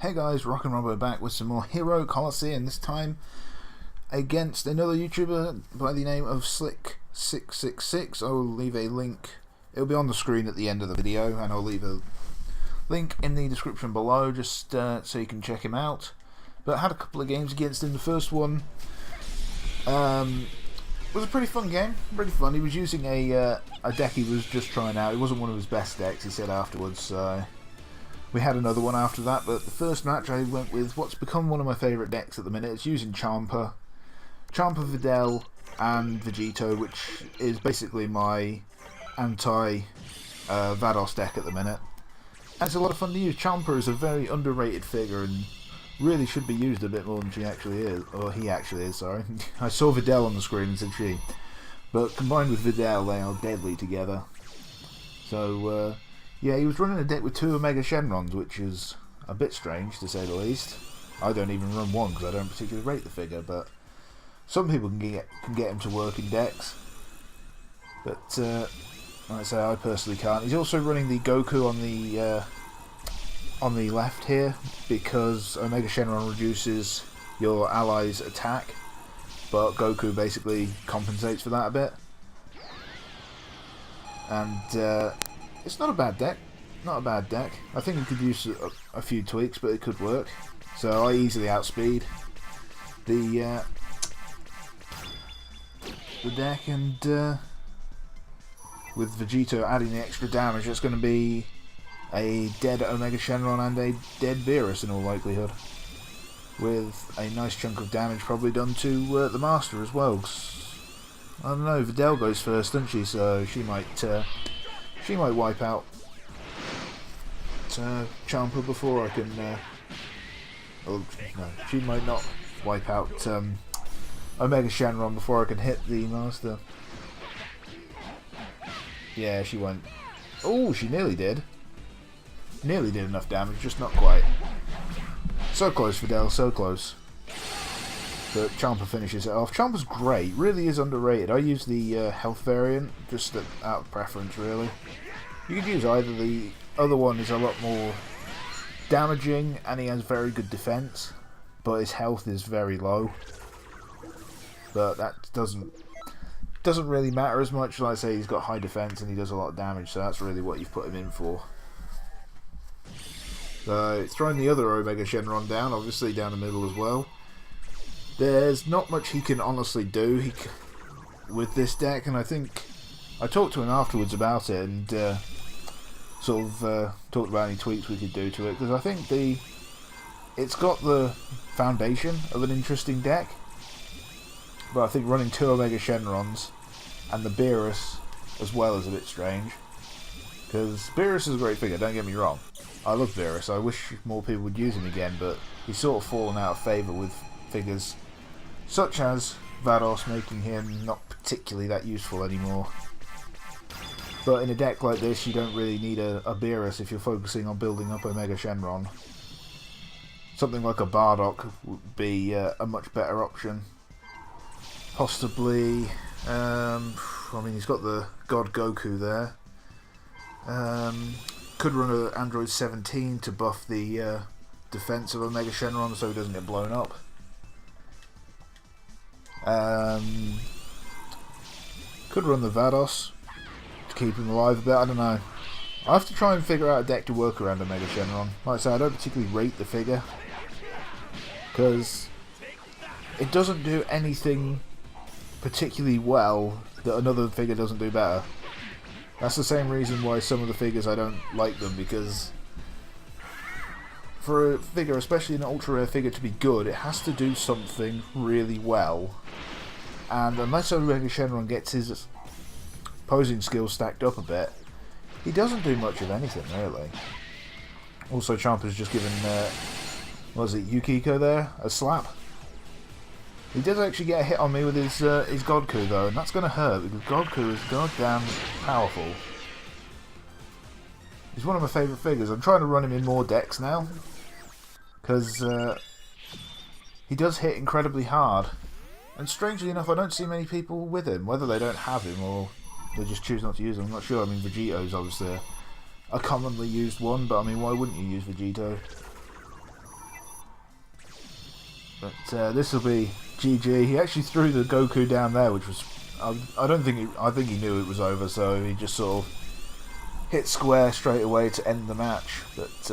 Hey guys, Rock and Robbo back with some more Hero Colosseum, this time against another YouTuber by the name of Slick666. I'll leave a link, it'll be on the screen at the end of the video, and I'll leave a link in the description below just so you can check him out. But I had a couple of games against him. The first one was a pretty fun game, pretty fun. He was using a deck he was just trying out. It wasn't one of his best decks, he said afterwards, so we had another one after that, but the first match I went with what's become one of my favourite decks at the minute. It's using Champa, Videl and Vegito, which is basically my anti-Vados deck at the minute. And it's a lot of fun to use. Champa is a very underrated figure and really should be used a bit more than she actually is, or he actually is, sorry. I saw Videl on the screen and said she. But combined with Videl, they are deadly together. So, yeah, he was running a deck with 2 Omega Shenrons, which is a bit strange, to say the least. I don't even run one because I don't particularly rate the figure, but some people can get him to work in decks. But, like I say, I personally can't. He's also running the Goku on the left here, because Omega Shenron reduces your allies' attack, but Goku basically compensates for that a bit. And, it's not a bad deck. Not a bad deck. I think it could use a few tweaks, but it could work. So I easily outspeed the deck, and with Vegito adding the extra damage, it's going to be a dead Omega Shenron and a dead Beerus in all likelihood, with a nice chunk of damage probably done to the Master as well. 'Cause, I don't know, Videl goes first, doesn't she? So she might wipe out Champa before I can. Oh, no, she might not wipe out Omega Shenron before I can hit the Master. Yeah, she won't. Oh, she nearly did. Nearly did enough damage, just not quite. So close, Videl, so close. But Champa finishes it off. Champa's great, really is underrated. I use the health variant, just out of preference, really. You could use either. The other one is a lot more damaging, and he has very good defense, but his health is very low. But that doesn't really matter as much. Like I say, he's got high defense and he does a lot of damage, so that's really what you've put him in for. So throwing the other Omega Shenron down, obviously down the middle as well. There's not much he can honestly do with this deck, and I think I talked to him afterwards about it, and sort of talked about any tweaks we could do to it, because I think it's got the foundation of an interesting deck, but I think running 2 Omega Shenrons and the Beerus as well is a bit strange, because Beerus is a great figure, don't get me wrong. I love Beerus. I wish more people would use him again, but he's sort of fallen out of favour with figures such as Vados, making him not particularly that useful anymore. But in a deck like this, you don't really need a Beerus if you're focusing on building up Omega Shenron. Something like a Bardock would be a much better option. Possibly, I mean, he's got the God Goku there. Could run an Android 17 to buff the defense of Omega Shenron so he doesn't get blown up. Could run the Vados to keep him alive a bit, I don't know. I have to try and figure out a deck to work around Omega Shenron. Like I say, I don't particularly rate the figure, because it doesn't do anything particularly well that another figure doesn't do better. That's the same reason why some of the figures I don't like them, because for a figure, especially an ultra rare figure, to be good, it has to do something really well. And unless Omega Shenron gets his opposing skills stacked up a bit, he doesn't do much of anything, really. Also, Champa's just given, what was it, Yukiko there, a slap. He does actually get a hit on me with his Godku, though, and that's going to hurt, because Godku is goddamn powerful. He's one of my favourite figures. I'm trying to run him in more decks now, because he does hit incredibly hard. And strangely enough, I don't see many people with him, whether they don't have him or they just choose not to use him. I'm not sure. I mean, Vegito's obviously a commonly used one, but I mean, why wouldn't you use Vegito? But this will be GG. He actually threw the Goku down there, which was... I think he knew it was over, so he just sort of hit square straight away to end the match. But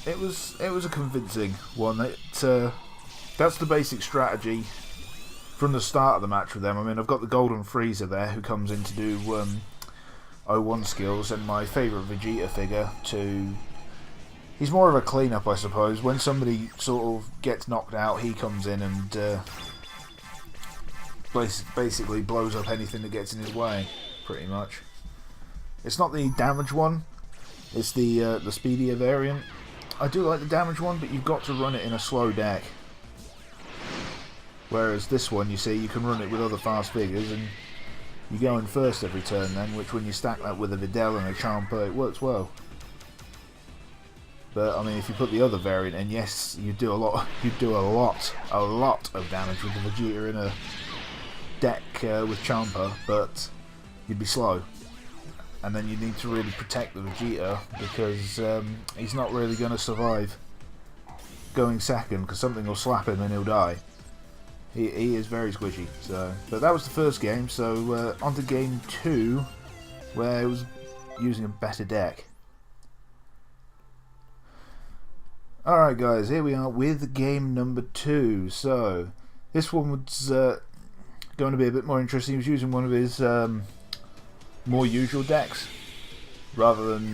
it was a convincing one. That's the basic strategy from the start of the match with them. I mean, I've got the Golden Freezer there, who comes in to do 01 skills, and my favourite Vegeta figure to... He's more of a clean-up, I suppose. When somebody sort of gets knocked out, he comes in and basically blows up anything that gets in his way, pretty much. It's not the damage one, it's the speedier variant. I do like the damage one, but you've got to run it in a slow deck. Whereas this one, you see, you can run it with other fast figures, and you go in first every turn then, which when you stack that with a Videl and a Champa, it works well. But I mean, if you put the other variant in, yes, you do a lot of damage with the Vegeta in a deck with Champa, but you'd be slow. And then you need to really protect the Vegeta, because he's not really going to survive going second, because something will slap him and he'll die. He is very squishy. So, but that was the first game, so on to game 2, where I was using a better deck. Alright guys, here we are with game number 2. So, this one was going to be a bit more interesting. He was using one of his more usual decks, rather than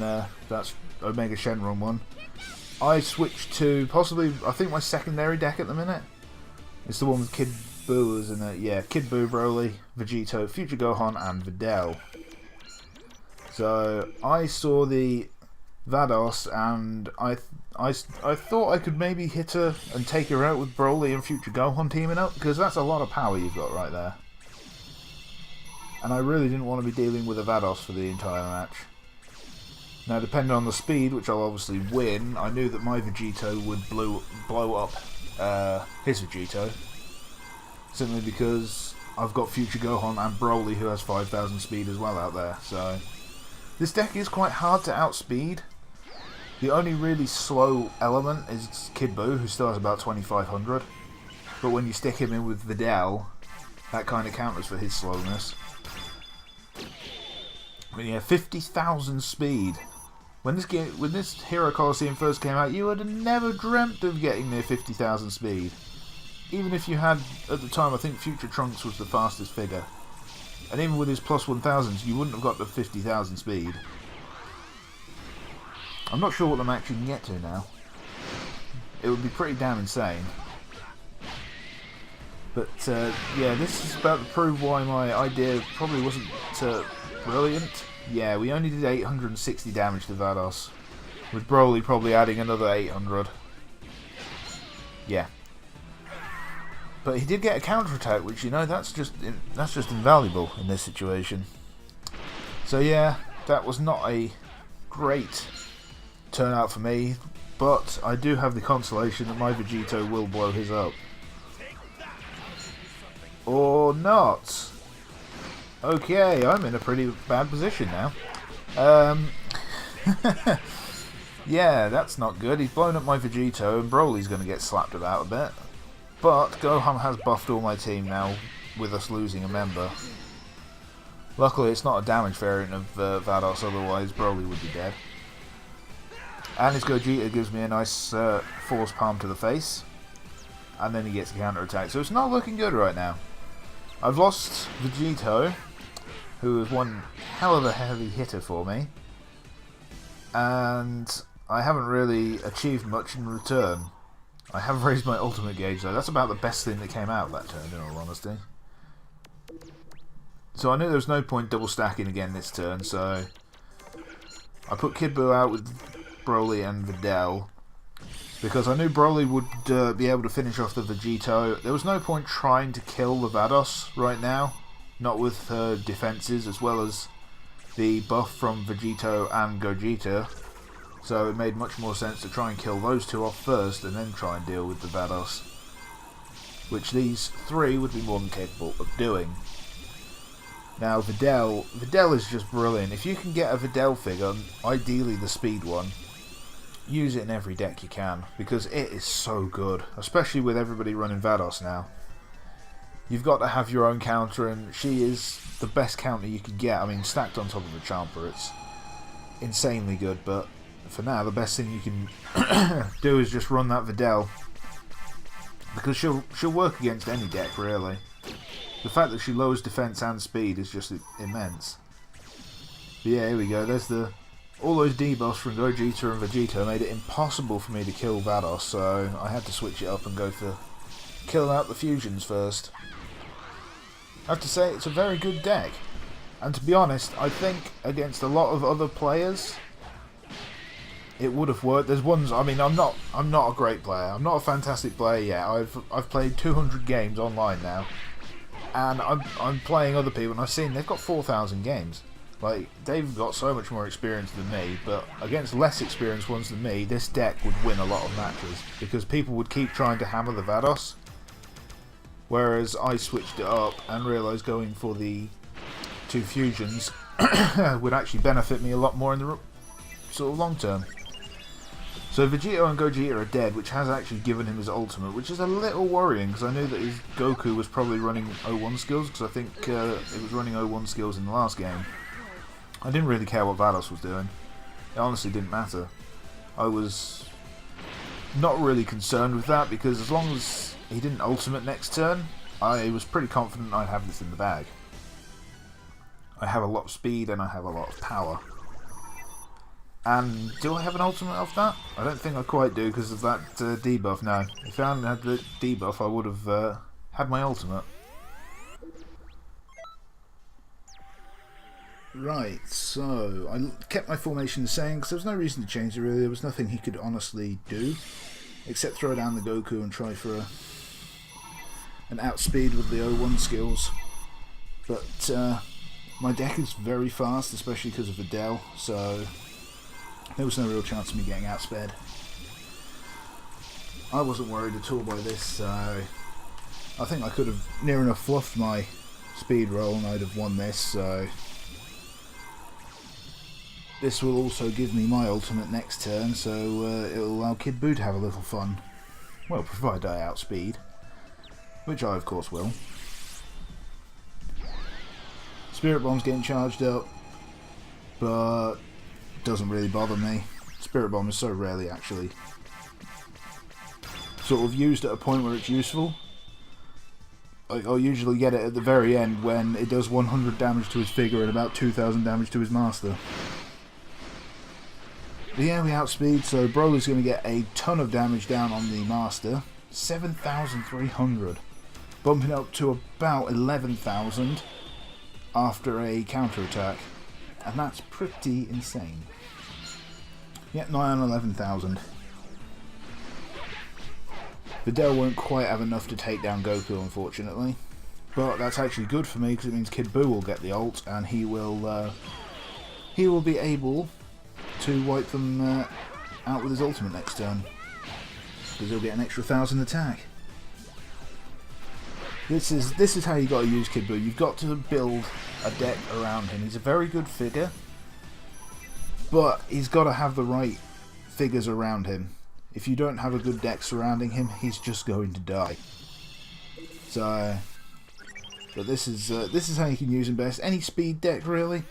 that's Omega Shenron one. I switched to possibly, I think, my secondary deck at the minute. It's the one with Kid Buu, isn't it? Yeah, Kid Buu, Broly, Vegito, Future Gohan, and Videl. So, I saw the Vados, and I thought I could maybe hit her and take her out with Broly and Future Gohan teaming up, because that's a lot of power you've got right there. And I really didn't want to be dealing with a Vados for the entire match. Now, depending on the speed, which I'll obviously win, I knew that my Vegito would blow up his Vegito, simply because I've got Future Gohan and Broly, who has 5,000 speed as well out there. So this deck is quite hard to outspeed. The only really slow element is Kid Buu, who still has about 2,500. But when you stick him in with Videl, that kind of counters for his slowness. But yeah, 50,000 speed. When this Hero Colosseum first came out, you would have never dreamt of getting near 50,000 speed. Even if you had, at the time, I think Future Trunks was the fastest figure. And even with his plus 1,000s, you wouldn't have got to 50,000 speed. I'm not sure what the max you can get to now. It would be pretty damn insane. But yeah, this is about to prove why my idea probably wasn't brilliant. Yeah, we only did 860 damage to Vados, with Broly probably adding another 800. Yeah. But he did get a counterattack, which, you know, that's just invaluable in this situation. So yeah, that was not a great turnout for me, but I do have the consolation that my Vegito will blow his up. Or not. Okay, I'm in a pretty bad position now. Yeah, that's not good. He's blown up my Vegito, and Broly's going to get slapped about a bit. But Gohan has buffed all my team now, with us losing a member. Luckily, it's not a damage variant of Vados, otherwise Broly would be dead. And his Gogeta gives me a nice force palm to the face. And then he gets a counter attack. So it's not looking good right now. I've lost Vegito, who is one hell of a heavy hitter for me. And I haven't really achieved much in return. I have raised my ultimate gauge though. That's about the best thing that came out of that turn, in all honesty. So I knew there was no point double stacking again this turn, so I put Kid Buu out with Broly and Videl, because I knew Broly would be able to finish off the Vegito. There was no point trying to kill the Vados right now, not with her defenses, as well as the buff from Vegito and Gogeta. So it made much more sense to try and kill those two off first, and then try and deal with the Vados, which these three would be more than capable of doing. Now Videl is just brilliant. If you can get a Videl figure, ideally the speed one, use it in every deck you can, because it is so good, especially with everybody running Vados now. You've got to have your own counter, and she is the best counter you could get. I mean, stacked on top of a Champer, it's insanely good, but for now, the best thing you can do is just run that Videl, because she'll work against any deck, really. The fact that she lowers defense and speed is just immense. But yeah, here we go. There's all those debuffs from Gogeta and Vegeta made it impossible for me to kill Vados, so I had to switch it up and go for killing out the fusions first. I have to say, it's a very good deck. And to be honest, I think against a lot of other players, it would have worked. There's ones, I mean, I'm not a great player. I'm not a fantastic player yet. I've played 200 games online now, and I'm playing other people, and I've seen they've got 4,000 games. Like, they've got so much more experience than me, but against less experienced ones than me, this deck would win a lot of matches, because people would keep trying to hammer the Vados, whereas I switched it up and realised going for the 2 fusions would actually benefit me a lot more in the sort of long term. So Vegeta and Gogeta are dead, which has actually given him his ultimate, which is a little worrying, because I knew that his Goku was probably running 01 skills, because I think it was running 01 skills in the last game. I didn't really care what Vados was doing. It honestly didn't matter. I was not really concerned with that, because as long as he didn't ultimate next turn, I was pretty confident I'd have this in the bag. I have a lot of speed and I have a lot of power. And do I have an ultimate off that? I don't think I quite do because of that debuff. No, if I hadn't had the debuff, I would have had my ultimate. Right, so I kept my formation the same because there was no reason to change it really. There was nothing he could honestly do except throw down the Goku and try for an outspeed with the 01 skills. But my deck is very fast, especially because of Videl, so there was no real chance of me getting outsped. I wasn't worried at all by this, so I think I could have near enough fluffed my speed roll and I'd have won this, so this will also give me my ultimate next turn, so it'll allow Kid Buu to have a little fun. Well, provided I outspeed, which I of course will. Spirit Bomb's getting charged up, but doesn't really bother me. Spirit Bomb is so rarely actually sort of used at a point where it's useful. I'll usually get it at the very end when it does 100 damage to his figure and about 2,000 damage to his master. But yeah, we outspeed, so Broly's going to get a ton of damage down on the master. 7,300. Bumping up to about 11,000 after a counter-attack. And that's pretty insane. Yeah, nigh on 11,000. Videl won't quite have enough to take down Goku, unfortunately. But that's actually good for me, because it means Kid Buu will get the ult, and he will be able to wipe them out with his ultimate next turn. Because he'll get an extra 1,000 attack. This is how you got to use Kid Buu. You've got to build a deck around him. He's a very good figure, but he's got to have the right figures around him. If you don't have a good deck surrounding him, he's just going to die. So, but this is how you can use him best. Any speed deck really.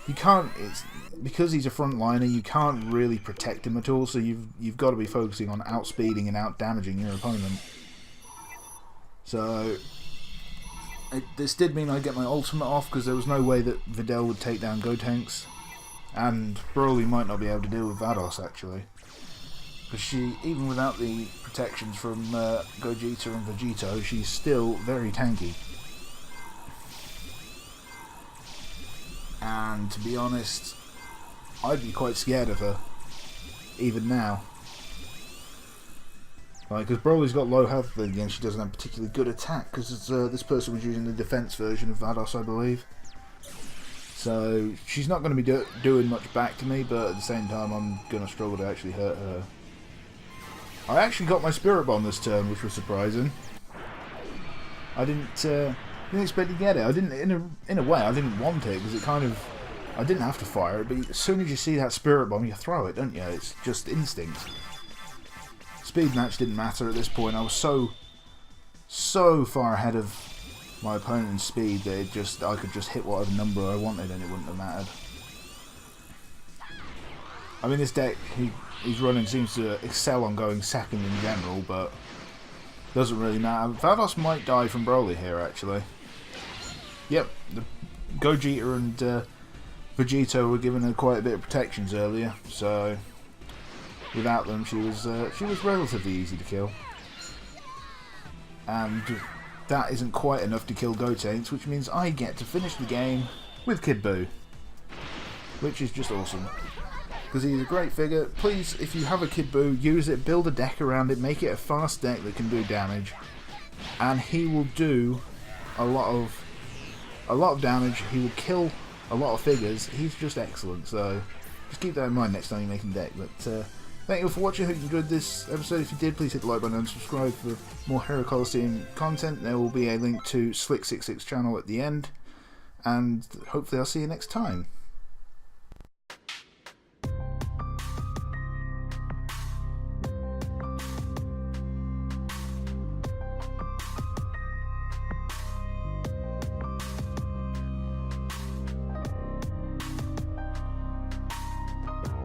You can't. It's because he's a frontliner. You can't really protect him at all. So you've got to be focusing on outspeeding and out damaging your opponent. So this did mean I'd get my ultimate off because there was no way that Videl would take down Gotenks, and Broly might not be able to deal with Vados actually, because she, even without the protections from Gogeta and Vegito, she's still very tanky. And to be honest, I'd be quite scared of her, even now. Like, because Broly's got low health, but again, she doesn't have particularly good attack, because this person was using the defense version of Vados, I believe. So, she's not going to be doing much back to me, but at the same time, I'm going to struggle to actually hurt her. I actually got my Spirit Bomb this turn, which was surprising. I didn't expect to get it. I didn't, in a way, I didn't want it, because it kind of I didn't have to fire it, but as soon as you see that spirit bomb, you throw it, don't you? It's just instinct. Speed match didn't matter at this point. I was so far ahead of my opponent's speed that I could just hit whatever number I wanted and it wouldn't have mattered. I mean, this deck he's running seems to excel on going second in general, but doesn't really matter. Vados might die from Broly here, actually. Yep, the Gogeta and Vegito were given her quite a bit of protections earlier, so without them she was relatively easy to kill. And that isn't quite enough to kill Gotenks, which means I get to finish the game with Kid Buu, which is just awesome. Because he's a great figure. Please, if you have a Kid Buu, use it, build a deck around it, make it a fast deck that can do damage, and he will do a lot of damage. He will kill a lot of figures. He's just excellent, so just keep that in mind next time you're making a deck. But thank you all for watching. I hope you enjoyed this episode. If you did, please hit the like button and subscribe for more Hero Colosseum content. There will be a link to Slick66 channel at the end, and hopefully I'll see you next time.